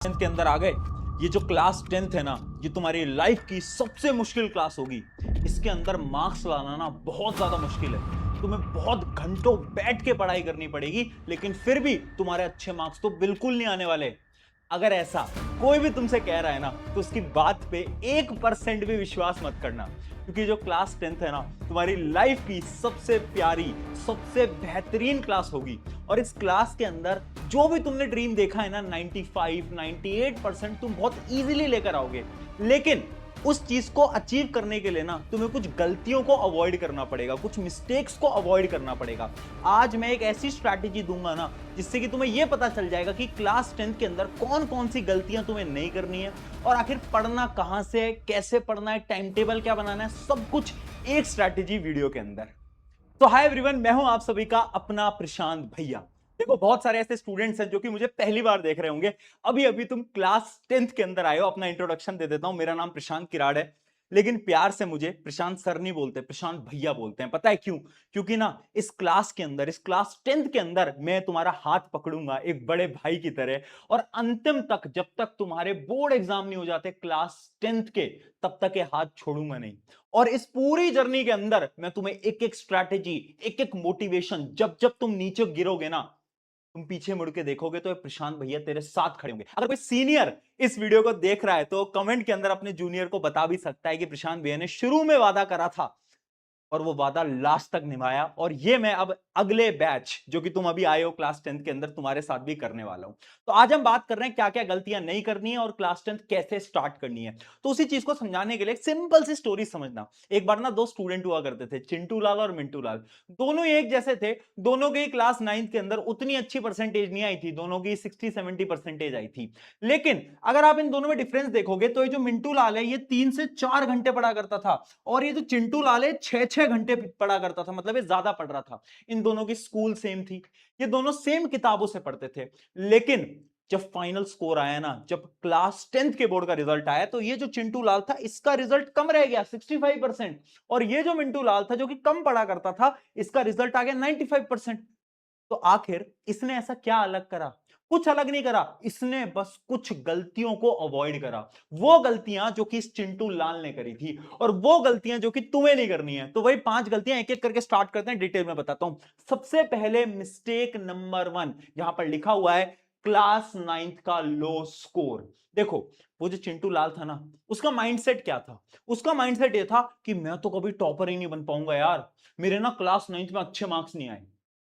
Tenth के अंदर आ गए। ये जो क्लास टेंथ है ना, ये तुम्हारी लाइफ की सबसे मुश्किल क्लास होगी। इसके अंदर मार्क्स लाना ना बहुत ज्यादा मुश्किल है। तुम्हें बहुत घंटों बैठ के पढ़ाई करनी पड़ेगी, लेकिन फिर भी तुम्हारे अच्छे मार्क्स तो बिल्कुल नहीं आने वाले। अगर ऐसा कोई भी तुमसे कह रहा है ना, तो उसकी बात पे 1% भी विश्वास मत करना, क्योंकि जो क्लास टेंथ है ना, तुम्हारी लाइफ की सबसे प्यारी, सबसे बेहतरीन क्लास होगी। और इस क्लास के अंदर जो भी तुमने ड्रीम देखा है ना, 95 98% तुम बहुत इजीली लेकर आओगे। लेकिन उस चीज को अचीव करने के लिए ना, तुम्हें कुछ गलतियों को अवॉइड करना पड़ेगा, कुछ मिस्टेक्स को अवॉइड करना पड़ेगा। आज मैं एक ऐसी स्ट्रैटेजी दूंगा ना, जिससे कि तुम्हें यह पता चल जाएगा कि क्लास 10 के अंदर कौन कौन सी गलतियां तुम्हें नहीं करनी है, और आखिर पढ़ना कहां से है, कैसे पढ़ना है, टाइम टेबल क्या बनाना है, सब कुछ एक स्ट्रैटेजी वीडियो के अंदर। तो हाय एवरीवन, मैं हूं आप सभी का अपना प्रशांत भैया। देखो, बहुत सारे ऐसे स्टूडेंट्स हैं जो कि मुझे पहली बार देख रहे होंगे। अभी अभी तुम क्लास 10th के अंदर आए हो। अपना इंट्रोडक्शन दे देता हूं, मेरा नाम प्रशांत किराड़ है, लेकिन प्यार से मुझे प्रशांत सर नहीं बोलते, प्रशांत भैया बोलते हैं। पता है क्यों? क्योंकि ना, इस क्लास के अंदर, इस क्लास 10th के अंदर मैं तुम्हारा हाथ पकड़ूंगा एक बड़े भाई की तरह, और अंतिम तक, जब तक तुम्हारे बोर्ड एग्जाम नहीं हो जाते क्लास 10th के, तब तक ये हाथ छोड़ूंगा नहीं। और इस पूरी जर्नी के अंदर मैं तुम्हें एक एक स्ट्रैटेजी, एक एक मोटिवेशन, जब जब तुम नीचे गिरोगे ना, तुम पीछे मुड़ के देखोगे तो प्रशांत भैया तेरे साथ खड़े होंगे। अगर कोई सीनियर इस वीडियो को देख रहा है तो कमेंट के अंदर अपने जूनियर को बता भी सकता है कि प्रशांत भैया ने शुरू में वादा करा था, और वो वादा लास्ट तक निभाया। और ये मैं अब अगले बैच, जो कि तुम अभी आए हो क्लास 10th के अंदर, तुम्हारे साथ भी करने वाला हूं। तो आज हम बात कर रहे हैं क्या क्या गलतियां नहीं करनी है और क्लास 10th कैसे स्टार्ट करनी है। तो उसी चीज को समझाने के लिए एक सिंपल सी स्टोरी समझना। एक बार ना, दो स्टूडेंट हुआ करते थे, चिंटू लाल और मिंटू लाल। दोनों ही एक जैसे थे। दोनों की क्लास 9th के अंदर उतनी अच्छी परसेंटेज नहीं आई थी, दोनों की 60-70% आई थी। लेकिन अगर आप इन दोनों में डिफरेंस देखोगे, तो ये जो मिंटू लाल है, ये 3 से 4 घंटे पढ़ा करता था, और ये जो चिंटू लाल है 6-6 घंटे पढ़ा करता था। मतलब ये ज्यादा पढ़ रहा था। इन दोनों की स्कूल सेम थी, ये दोनों सेम किताबों से पढ़ते थे। लेकिन जब फाइनल स्कोर आया ना, जब क्लास 10th के बोर्ड का रिजल्ट आया, तो ये जो चिंटू लाल था, इसका रिजल्ट कम रह गया 65%, और ये जो मिंटू लाल था, जो कि कम पढ़ा करता था, इसका रिजल्ट आ गया 95%। तो आखिर इसने ऐसा क्या अलग करा? कुछ अलग नहीं करा, इसने बस कुछ गलतियों को अवॉइड करा। वो गलतियां जो कि इस चिंटू लाल ने करी थी, और वो गलतियां जो कि तुम्हें नहीं करनी है। तो वही 5 गलतियां एक एक करके स्टार्ट करते हैं, डिटेल में बताता हूं। सबसे पहले मिस्टेक नंबर 1, यहां पर लिखा हुआ है क्लास 9th का लो स्कोर। देखो, वो जो चिंटू लाल था ना, उसका माइंडसेट क्या था? उसका माइंडसेट ये था कि मैं तो कभी टॉपर ही नहीं बन पाऊंगा यार, मेरे ना क्लास 9th में अच्छे मार्क्स नहीं आए,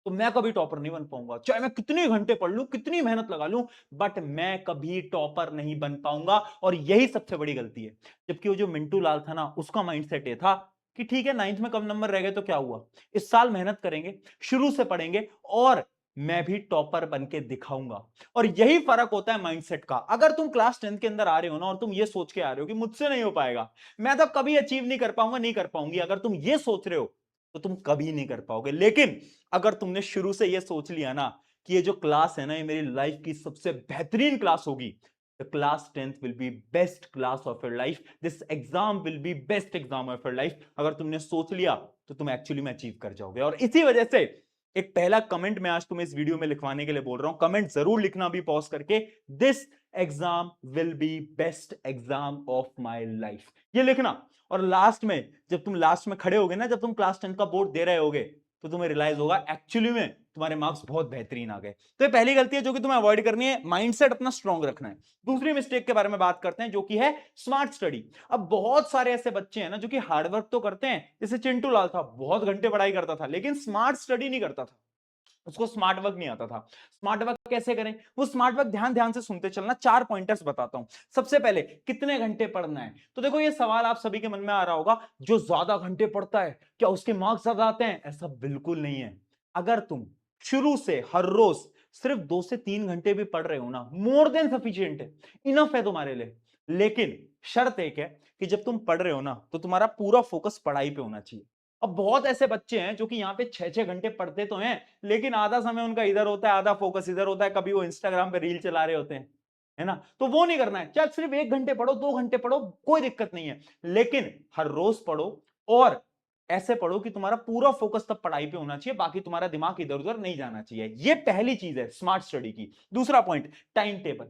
तो मैं कभी टॉपर नहीं बन पाऊंगा, चाहे मैं कितने घंटे पढ़ लूं, कितनी मेहनत लगा लूं, बट मैं कभी टॉपर नहीं बन पाऊंगा। और यही सबसे बड़ी गलती है। जबकि वो जो मिंटू लाल था ना, उसका माइंडसेट ये था कि ठीक है, 9th में कम नंबर रह गए तो क्या हुआ, इस साल मेहनत करेंगे, शुरू से पढ़ेंगे, और मैं भी टॉपर बन के दिखाऊंगा। और यही फर्क होता है माइंडसेट का। अगर तुम क्लास 10th के अंदर आ रहे हो ना, और तुम ये सोच के आ रहे हो कि मुझसे नहीं हो पाएगा, मैं तो कभी अचीव नहीं कर पाऊंगा, नहीं कर पाऊंगी, अगर तुम ये सोच रहे हो, तो तुम कभी नहीं कर पाओगे। लेकिन अगर तुमने शुरू से यह सोच लिया ना कि ये जो क्लास है ना, ये मेरी लाइफ की सबसे बेहतरीन क्लास होगी, the class 10th will be best class of your life, this exam will be best exam of your life, अगर तुमने सोच लिया, तो तुम एक्चुअली में अचीव कर जाओगे। और इसी वजह से एक पहला कमेंट मैं आज तुम्हें इस वीडियो में लिखवाने के लिए बोल रहा हूं। कमेंट जरूर लिखना भी पॉज करके, this exam will be best exam of my life, ये लिखना। और लास्ट में, जब तुम लास्ट में खड़े होगे ना, जब तुम क्लास 10 का बोर्ड दे रहे होगे, तो तुम्हें रियलाइज होगा एक्चुअली में तुम्हारे मार्क्स बहुत बेहतरीन आ गए। तो ये पहली गलती है जो कि तुम्हें अवॉइड करनी है, माइंडसेट अपना स्ट्रांग रखना है। दूसरी मिस्टेक के बारे में बात करते हैं, जो कि है स्मार्ट स्टडी। अब बहुत सारे ऐसे बच्चे हैं ना, जो कि हार्डवर्क तो करते हैं, जैसे चिंटू लाल था, बहुत घंटे पढ़ाई करता था, लेकिन स्मार्ट स्टडी नहीं करता था, उसको स्मार्ट वर्क नहीं आता था। स्मार्ट वर्क कैसे करें? वो स्मार्ट वर्क ध्यान ध्यान से सुनते चलना, 4 पॉइंटर्स बताता हूं। सबसे पहले, कितने घंटे पढ़ना है? तो देखो, ये सवाल आप सभी के मन में आ रहा होगा, जो ज्यादा घंटे पढ़ता है क्या उसके मार्क्स ज्यादा आते हैं? ऐसा बिल्कुल नहीं है। अगर तुम शुरू से हर रोज सिर्फ 2 से 3 घंटे भी पढ़ रहे हो ना, मोर देन सफिशियंट है, इनफ है तुम्हारे लिए। लेकिन शर्त एक है कि जब तुम पढ़ रहे हो ना, तो तुम्हारा पूरा फोकस पढ़ाई पे होना चाहिए। अब बहुत ऐसे बच्चे हैं जो कि यहाँ पे 6-6 घंटे पढ़ते तो हैं, लेकिन आधा समय उनका इधर होता है, आधा फोकस इधर होता है, कभी वो इंस्टाग्राम पे रील चला रहे होते हैं, है ना? तो वो नहीं करना है। चाहे सिर्फ 1 घंटे पढ़ो, 2 घंटे पढ़ो, कोई दिक्कत नहीं है, लेकिन हर रोज पढ़ो, और ऐसे पढ़ो कि तुम्हारा पूरा फोकस तब पढ़ाई पे होना चाहिए, बाकी तुम्हारा दिमाग इधर उधर नहीं जाना चाहिए। ये पहली चीज है स्मार्ट स्टडी की। दूसरा पॉइंट, टाइम टेबल।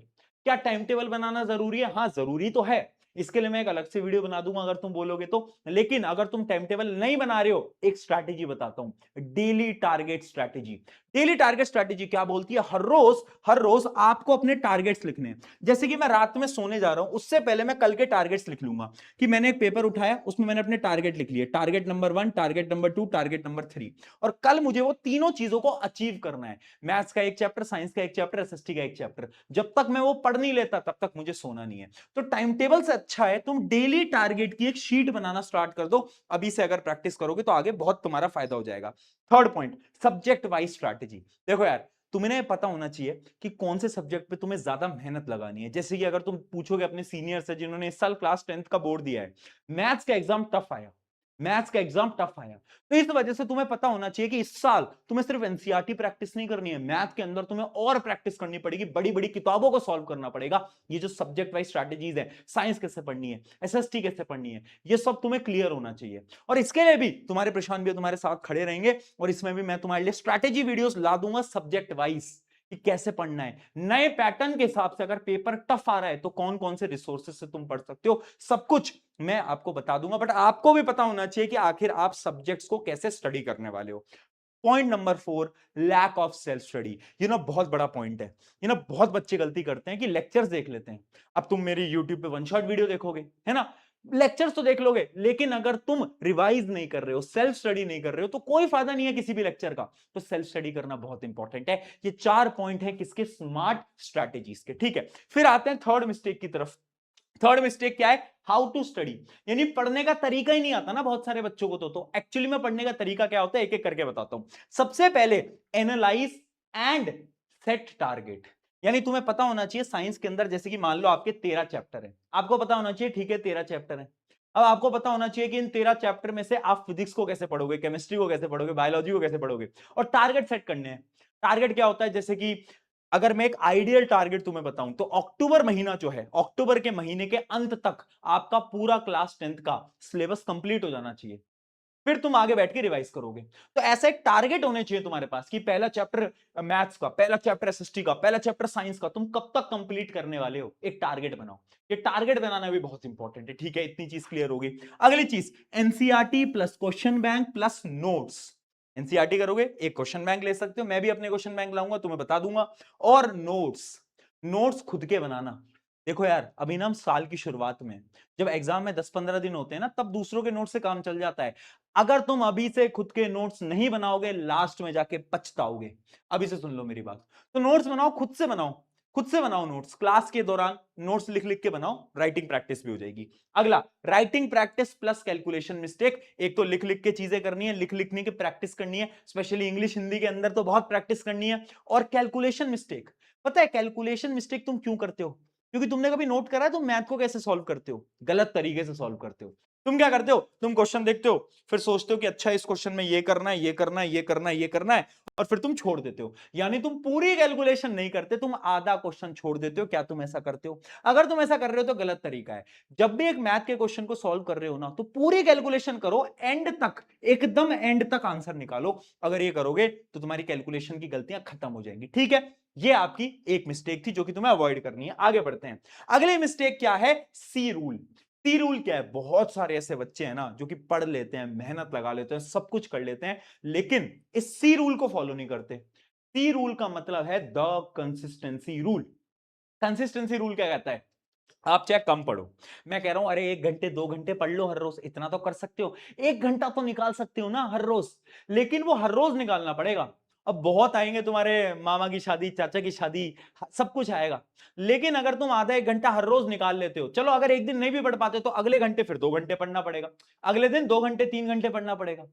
क्या टाइम टेबल बनाना जरूरी है? हाँ जरूरी तो है, इसके लिए मैं एक अलग से वीडियो बना दूंगा अगर तुम बोलोगे तो। लेकिन अगर तुम टाइम टेबल नहीं बना रहे हो, एक स्ट्रैटेजी बताता हूं, daily target strategy. Daily target strategy क्या बोलती है? हर रोज आपको अपने टारगेट्स लिखने हैं। जैसे कि मैं रात में सोने जा रहा हूं, उससे पहले मैं कल के टारगेट्स लिख लूंगा कि मैंने एक पेपर उठाया, उसमें मैंने अपने टारगेट लिख लिए, target number 1, target number 2, target number 3, और कल मुझे वो तीनों चीजों को अचीव करना है। मैथ्स का एक चैप्टर, साइंस का एक चैप्टर, एसएसटी का एक चैप्टर। जब तक मैं वो पढ़ नहीं लेता तब तक मुझे सोना नहीं है। तो टाइम टेबल से अच्छा है तुम डेली टारगेट की एक शीट बनाना स्टार्ट कर दो। अभी से अगर प्रैक्टिस करोगे तो आगे बहुत तुम्हारा फायदा हो जाएगा। Third point, subject wise strategy. देखो यार, तुम्हें पता होना चाहिए कि कौन से सब्जेक्ट पे तुम्हें ज्यादा मेहनत लगानी है। जैसे कि अगर तुम पूछोगे अपने सीनियर से जिन्होंने इस साल क्लास 10th का बोर्ड दिया है, मैथ्स का एग्जाम टफ आया, मैथ्स का एग्जाम टफ आया, तो इस वजह से तुम्हें पता होना चाहिए कि इस साल तुम्हें सिर्फ एनसीईआरटी प्रैक्टिस नहीं करनी है, मैथ के अंदर तुम्हें और प्रैक्टिस करनी पड़ेगी, बड़ी बड़ी किताबों को सॉल्व करना पड़ेगा। ये जो सब्जेक्ट वाइज स्ट्रैटेजीज है, साइंस कैसे पढ़नी है, एसएसटी कैसे पढ़नी है, ये सब तुम्हें क्लियर होना चाहिए। और इसके लिए भी तुम्हारे प्रशांत भी तुम्हारे साथ खड़े रहेंगे, और इसमें भी मैं तुम्हारे लिए स्ट्रैटेजी वीडियोस ला दूंगा सब्जेक्ट वाइज कि कैसे पढ़ना है। नए पैटर्न के हिसाब से अगर पेपर टफ आ रहा है तो कौन कौन से रिसोर्सेज से तुम पढ़ सकते हो, सब कुछ मैं आपको बता दूंगा। बट आपको भी पता होना चाहिए कि आखिर आप सब्जेक्ट्स को कैसे स्टडी करने वाले हो। Point number 4, lack of self study. ये ना बहुत बड़ा पॉइंट है। ये ना बहुत बच्चे गलती करते हैं कि लेक्चर्स देख लेते हैं। अब तुम मेरी यूट्यूब पे वन शॉट वीडियो देखोगे, है ना, लेक्चर्स तो देख लोगे, लेकिन अगर तुम रिवाइज नहीं कर रहे हो, सेल्फ स्टडी नहीं कर रहे हो, तो कोई फायदा नहीं है किसी भी लेक्चर का। तो सेल्फ स्टडी करना बहुत इंपॉर्टेंट है। ये 4 पॉइंट है किसके? स्मार्ट स्ट्रैटेजीज के। ठीक है, फिर आते हैं थर्ड मिस्टेक की तरफ। थर्ड मिस्टेक क्या है? How to study. यानी पढ़ने का तरीका ही नहीं आता ना बहुत सारे बच्चों को। तो एक्चुअली में पढ़ने का तरीका क्या होता है, एक एक करके बताता हूं। सबसे पहले एनालाइज एंड सेट टारगेट। यानी तुम्हें पता होना चाहिए साइंस के अंदर, जैसे कि मान लो आपके 13 चैप्टर है, आपको पता होना चाहिए ठीक है 13 चैप्टर है। अब आपको पता होना चाहिए कि इन 13 चैप्टर में से आप फिजिक्स को कैसे पढ़ोगे, केमिस्ट्री को कैसे पढ़ोगे, बायोलॉजी को कैसे पढ़ोगे, और टारगेट सेट करने हैं। टारगेट क्या होता है? जैसे कि अगर मैं एक आइडियल टारगेट तुम्हें बताऊं तो अक्टूबर महीना जो है, अक्टूबर के महीने के अंत तक आपका पूरा क्लास 10th का सिलेबस कंप्लीट हो जाना चाहिए। फिर तुम आगे बैठ के रिवाइज करोगे। तो ऐसा एक टारगेट होने चाहिए तुम्हारे पास कि पहला चैप्टर मैथ्स का, पहला चैप्टर एसएसटी का, पहला चैप्टर साइंस का तुम कब तक कंप्लीट करने वाले हो, एक टारगेट बनाओ। ये टारगेट बनाना भी बहुत इंपॉर्टेंट है। ठीक है, इतनी चीज क्लियर होगी। अगली चीज, NCERT plus question bank plus notes. NCERT करोगे, एक क्वेश्चन बैंक ले सकते हो, मैं भी अपने क्वेश्चन बैंक लाऊंगा, तुम्हें बता दूंगा। और नोट्स, नोट्स खुद के बनाना। देखो यार, अभी ना हम साल की शुरुआत में, जब एग्जाम में 10-15 दिन होते हैं ना, तब दूसरों के नोट से काम चल जाता है। अगर तुम अभी से खुद के नोट्स नहीं बनाओगे, लास्ट में जाके पछताओगे। अभी से सुन लो मेरी बात। तो नोट्स बनाओ, खुद से बनाओ, खुद से बनाओ नोट्स। क्लास के दौरान नोट्स लिख लिख के बनाओ, राइटिंग प्रैक्टिस भी हो जाएगी। अगला, writing practice plus calculation mistake. एक तो लिख लिख के चीजें करनी है, लिख लिखने की प्रैक्टिस करनी है, स्पेशली इंग्लिश हिंदी के अंदर तो बहुत प्रैक्टिस करनी है। और कैलकुलेशन मिस्टेक, पता है कैलकुलेशन मिस्टेक तुम क्यों करते हो? क्योंकि तुमने कभी नोट करा है तुम मैथ को कैसे सॉल्व करते हो? गलत तरीके से सॉल्व करते हो। तुम क्या करते हो? तुम क्वेश्चन देखते हो, फिर सोचते हो कि अच्छा इस क्वेश्चन में ये करना है, ये करना है, ये करना है, ये करना है, और फिर तुम छोड़ देते हो। यानी तुम पूरी कैलकुलेशन नहीं करते, तुम आधा क्वेश्चन छोड़ देते हो। क्या तुम ऐसा करते हो? अगर तुम ऐसा कर रहे हो तो गलत तरीका है। जब भी एक मैथ के क्वेश्चन को सॉल्व कर रहे हो ना, तो पूरी कैलकुलेशन करो, एंड तक, एकदम एंड तक आंसर निकालो। अगर ये करोगे तो तुम्हारी कैलकुलेशन की गलतियां खत्म हो जाएंगी। ठीक है, ये आपकी एक मिस्टेक थी जो कि तुम्हें अवॉइड करनी है। आगे बढ़ते हैं। अगली मिस्टेक क्या है? सी रूल। सी रूल क्या है? बहुत सारे ऐसे बच्चे हैं ना जो कि पढ़ लेते हैं, मेहनत लगा लेते हैं, सब कुछ कर लेते हैं, लेकिन इस सी रूल को फॉलो नहीं करते। सी रूल का मतलब है the consistency rule. Consistency rule क्या कहता है? आप चाहे कम पढ़ो, मैं कह रहा हूं अरे 1 घंटे 2 घंटे पढ़ लो हर रोज, इतना तो कर सकते हो, 1 घंटा तो निकाल सकते हो ना हर रोज, लेकिन वो हर रोज निकालना पड़ेगा। अब बहुत आएंगे तुम्हारे मामा की शादी, चाचा की शादी, सब कुछ आएगा, लेकिन अगर तुम आधा 1 घंटा हर रोज निकाल लेते हो, चलो अगर एक दिन नहीं भी पढ़ पाते तो अगले घंटे फिर 2 घंटे पढ़ना पड़ेगा, अगले दिन 2 घंटे 3 घंटे पढ़ना पड़ेगा।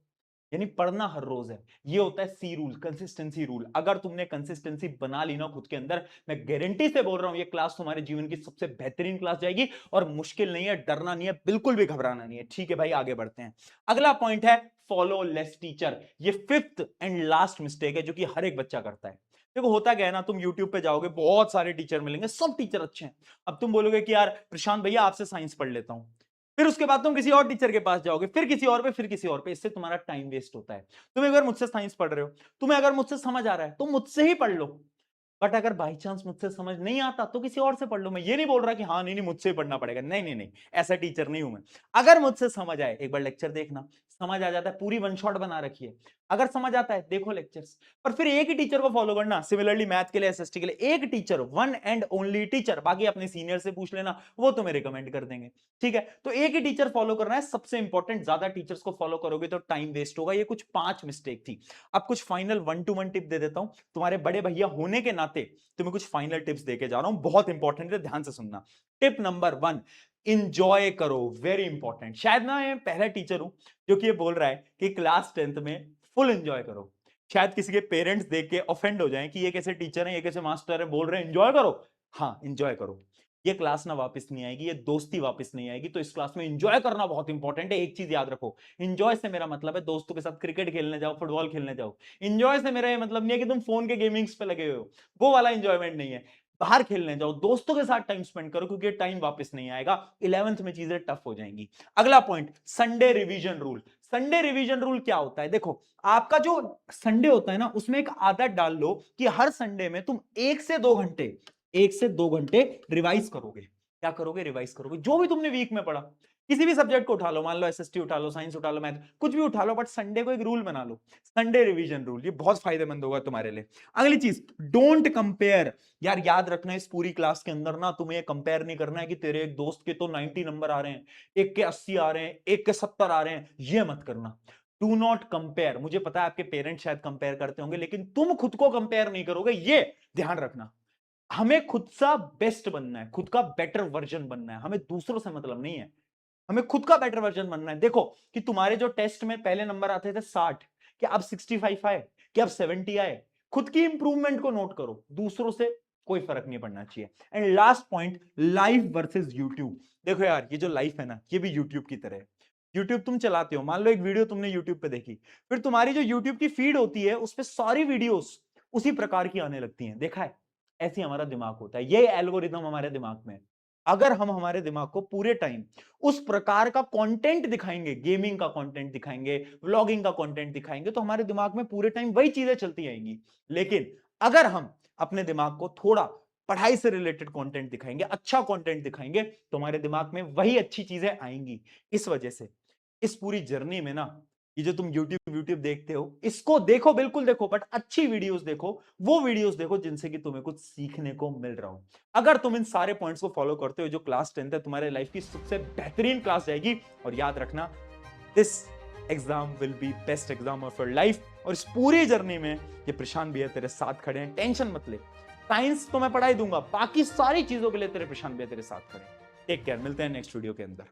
यानी पढ़ना हर रोज है। ये होता है सी रूल, कंसिस्टेंसी रूल। अगर तुमने कंसिस्टेंसी बना ली ना खुद के अंदर, मैं गारंटी से बोल रहा हूं ये क्लास तुम्हारे जीवन की सबसे बेहतरीन क्लास जाएगी। और मुश्किल नहीं है, डरना नहीं है, बिल्कुल भी घबराना नहीं है। ठीक है भाई, आगे बढ़ते हैं। अगला पॉइंट है फॉलो लेस टीचर। ये फिफ्थ एंड लास्ट मिस्टेक है जो कि हर एक बच्चा करता है। देखो होता क्या है ना, तुम YouTube पे जाओगे, बहुत सारे टीचर मिलेंगे, सब टीचर अच्छे हैं। अब तुम बोलोगे कि यार प्रशांत भैया आपसे साइंस पढ़ लेता हूं, फिर उसके बाद तुम किसी और टीचर के पास जाओगे, फिर किसी और पे, फिर किसी और पे, इससे तुम्हारा टाइम वेस्ट होता है। तुम अगर मुझसे साइंस पढ़ रहे हो, तुम्हें अगर मुझसे समझ आ रहा है तो मुझसे ही पढ़ लो। बट अगर बाई चांस मुझसे समझ नहीं आता तो किसी और से पढ़ लो। मैं ये नहीं बोल रहा कि हाँ नहीं नहीं मुझसे ही पढ़ना पड़ेगा, नहीं नहीं नहीं, ऐसा टीचर नहीं हूं मैं। अगर मुझसे समझ आए, एक बार लेक्चर देखना, समझ आ जाता है, पूरी वन शॉट बना रखी है, अगर समझ आता है देखो लेक्चर्स, पर फिर एक ही टीचर को फॉलो करना। सिमिलरली मैथ के लिए, एसएसटी के लिए एक teacher, one and only teacher, बाकी अपने सीनियर से पूछ लेना, वो तुम्हें रिकमेंड कर देंगे। ठीक है, तो एक ही टीचर फॉलो करना है, सबसे इंपॉर्टेंट। ज्यादा टीचर्स को फॉलो करोगे तो टाइम वेस्ट होगा। ये कुछ 5 मिस्टेक थी। अब कुछ फाइनल 1 to 1 टिप दे देता हूं, तुम्हारे बड़े भैया होने के नाते तुम्हें कुछ फाइनल टिप्स देके जा रहा हूं, बहुत इंपॉर्टेंट है, ध्यान से सुनना। टिप नंबर 1, इंजॉय करो, वेरी इंपॉर्टेंट। शायद ना मैं पहला टीचर हूं जो कि ये बोल रहा है कि क्लास 10th में फुल एंजॉय करो। शायद किसी के पेरेंट्स देख के ऑफेंड हो जाएं कि ये कैसे टीचर है, ये कैसे मास्टर है, बोल रहे हैं एंजॉय करो। हाँ, एंजॉय करो। ये क्लास ना वापस नहीं आएगी, ये दोस्ती वापस नहीं आएगी, तो इस क्लास में एंजॉय करना बहुत इंपॉर्टेंट है। एक चीज याद रखो, एंजॉय से मेरा मतलब है दोस्तों के साथ क्रिकेट खेलने जाओ, फुटबॉल खेलने जाओ। एंजॉय से मेरा ये मतलब नहीं है कि तुम फोन के गेमिंग्स पे लगे हुए हो, वो वाला एंजॉयमेंट नहीं है। बाहर खेलने जाओ, दोस्तों के साथ टाइम स्पेंड करो, क्योंकि टाइम वापस नहीं आएगा। 11th में चीजें टफ हो जाएंगी। अगला point, Sunday revision rule. Sunday revision rule क्या होता है? देखो, आपका जो संडे होता है ना, उसमें एक आदत डाल लो कि हर संडे में तुम 1 से 2 घंटे, 1 से 2 घंटे रिवाइज करोगे। क्या करोगे? रिवाइज करोगे जो भी तुमने वीक में पढ़ा। किसी भी सब्जेक्ट को उठा लो, मान लो एसएसटी उठा लो, साइंस उठा लो, मैथ, कुछ भी उठा लो, बट संडे को एक रूल बना लो, संडे रिवीजन रूल। ये बहुत फायदेमंद होगा तुम्हारे लिए। अगली चीज, डोंट कंपेयर। यार याद रखना, इस पूरी क्लास के अंदर ना तुम्हें कंपेयर नहीं करना है कि तेरे एक दोस्त के तो 90 नंबर आ रहे हैं, एक के 80 आ रहे हैं, एक के 70 आ रहे हैं, ये मत करना। Do not compare. मुझे पता है आपके पेरेंट्स शायद कंपेयर करते होंगे, लेकिन तुम खुद को कंपेयर नहीं करोगे, ये ध्यान रखना। हमें खुद सा बेस्ट बनना है, खुद का बेटर वर्जन बनना है, हमें दूसरों से मतलब नहीं है, हमें खुद का बेटर वर्जन बनना है। देखो कि तुम्हारे जो टेस्ट में पहले नंबर आते थे 60, कि अब 65 आए, कि अब 70 आए। खुद की इंप्रूवमेंट को नोट करो, दूसरों से कोई फर्क नहीं पड़ना चाहिए। And last point, life versus YouTube. देखो यार, ये जो लाइफ है ना, ये भी यूट्यूब की तरह है। यूट्यूब तुम चलाते हो, मान लो एक वीडियो तुमने यूट्यूब पे देखी, फिर तुम्हारी जो यूट्यूब की फीड होती है उस पर सारी वीडियोस उसी प्रकार की आने लगती हैं। देखा है? ऐसे हमारा दिमाग होता है, ये एल्गोरिदम हमारे दिमाग में है। अगर हम हमारे दिमाग को पूरे टाइम उस प्रकार का कंटेंट दिखाएंगे, गेमिंग का कंटेंट दिखाएंगे, व्लॉगिंग का कंटेंट दिखाएंगे, तो हमारे दिमाग में पूरे टाइम वही चीजें चलती आएंगी। लेकिन अगर हम अपने दिमाग को थोड़ा पढ़ाई से रिलेटेड कंटेंट दिखाएंगे, अच्छा कंटेंट दिखाएंगे, तो हमारे दिमाग में वही अच्छी चीजें आएंगी। इस वजह से इस पूरी जर्नी में ना, ये जो तुम यूट्यूब देखते हो, इसको देखो, बिल्कुल देखो, बट अच्छी वीडियोस देखो, वो वीडियोस देखो जिनसे कि तुम्हें कुछ सीखने को मिल रहा हो। अगर तुम इन सारे पॉइंट्स को फॉलो करते हो, जो क्लास 10th है तुम्हारे लाइफ की सबसे बेहतरीन क्लास जाएगी। और याद रखना, this exam will be best exam of your life. और इस पूरी जर्नी में ये प्रशांत भैया तेरे साथ खड़े हैं, टेंशन मत ले। साइंस तो मैं पढ़ाई दूंगा, बाकी सारी चीजों के लिए तेरे प्रशांत भैया तेरे साथ खड़े हैं। टेक केयर, मिलते हैं नेक्स्ट वीडियो के अंदर।